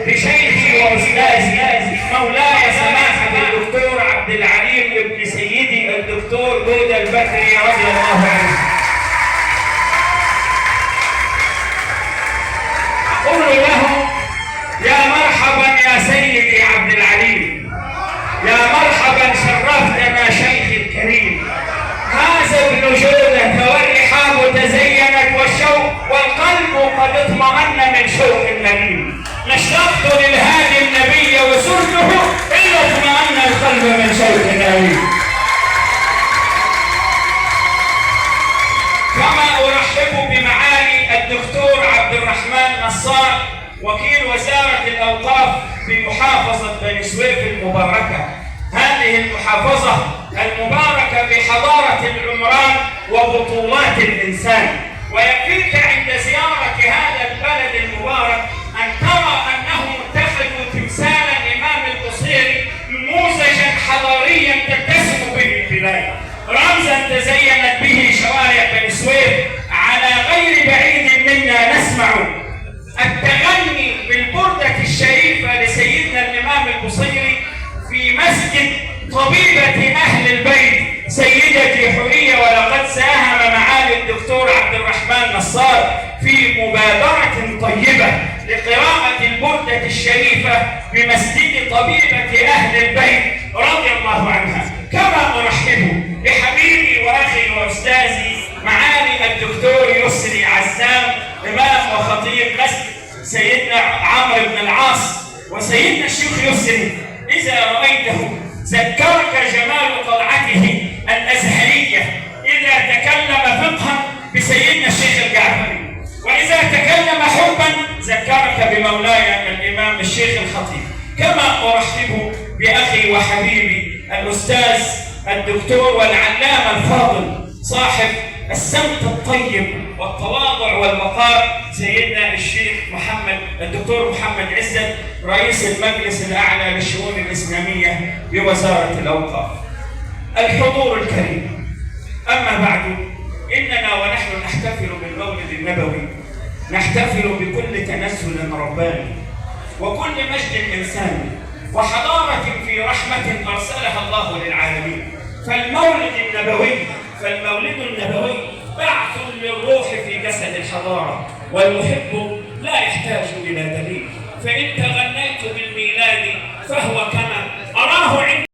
بشيخي وأستاذي مولاي سماحة الدكتور عبد العليم ابن سيدي الدكتور جودة البكري رضي الله عنه. أقول له يا مرحبا يا سيدي عبد العليم، يا مرحبا شرفتنا شيخي الكريم. هذا ابن جودة والرحاب تزينت والشوق والقلب قد اطمأن من شوق النبي. نشرت للهادي النبي وسرته إلا اطمأن القلب من شوق النبي. كما أرحب بمعالي الدكتور عبد الرحمن نصار وكيل وزارة الأوقاف بمحافظة بني سويف المباركة. هذه المحافظة المباركة بحضارة العمران وبطولات الإنسان. ويكفيك عند زيارة هذا البلد المبارك أن ترى أنهم اتخذوا تمثال الإمام البصيري نموذجا حضاريا تتسم به البلاد، رمزا تزينت به شوارع بني سويف. على غير بعيد منا نسمع التغني بالبردة الشريفة لسيدنا الإمام البصيري في مسجد طبيبة أهل البيت سيدتي حورية. ولقد ساهم معالي الدكتور عبد الرحمن نصار في مبادرة طيبة لقراءة البردة الشريفة بمسجد طبيبة أهل البيت رضي الله عنها. كما أرحب بحبيبي وأخي وأستاذي معالي الدكتور يسري عزام إمام وخطيب مسجد سيدنا عمرو بن العاص. وسيدنا الشيخ يسري إذا رأيته ذكرك جمال طلعته الأزهرية، إذا تكلم فقها بسيدنا الشيخ الجعفري، وإذا تكلم حبا ذكرك بمولاي الإمام الشيخ الخطيب. كما أرحب بأخي وحبيبي الأستاذ الدكتور والعلامة الفاضل صاحب السمت الطيب والتواضع والوقار سيدنا الشيخ الدكتور محمد عزت رئيس المجلس الأعلى للشؤون الإسلامية بوزارة الأوقاف. الحضور الكريم، أما بعد، إننا ونحن نحتفل بالمولد النبوي نحتفل بكل تنزل رباني وكل مجد إنساني وحضارة في رحمة أرسلها الله للعالمين. فالمولد النبوي بعث للروح في جسد الحضارة، والمحب لا يحتاج إلى دليل. فإن تغنيت بالميلاد فهو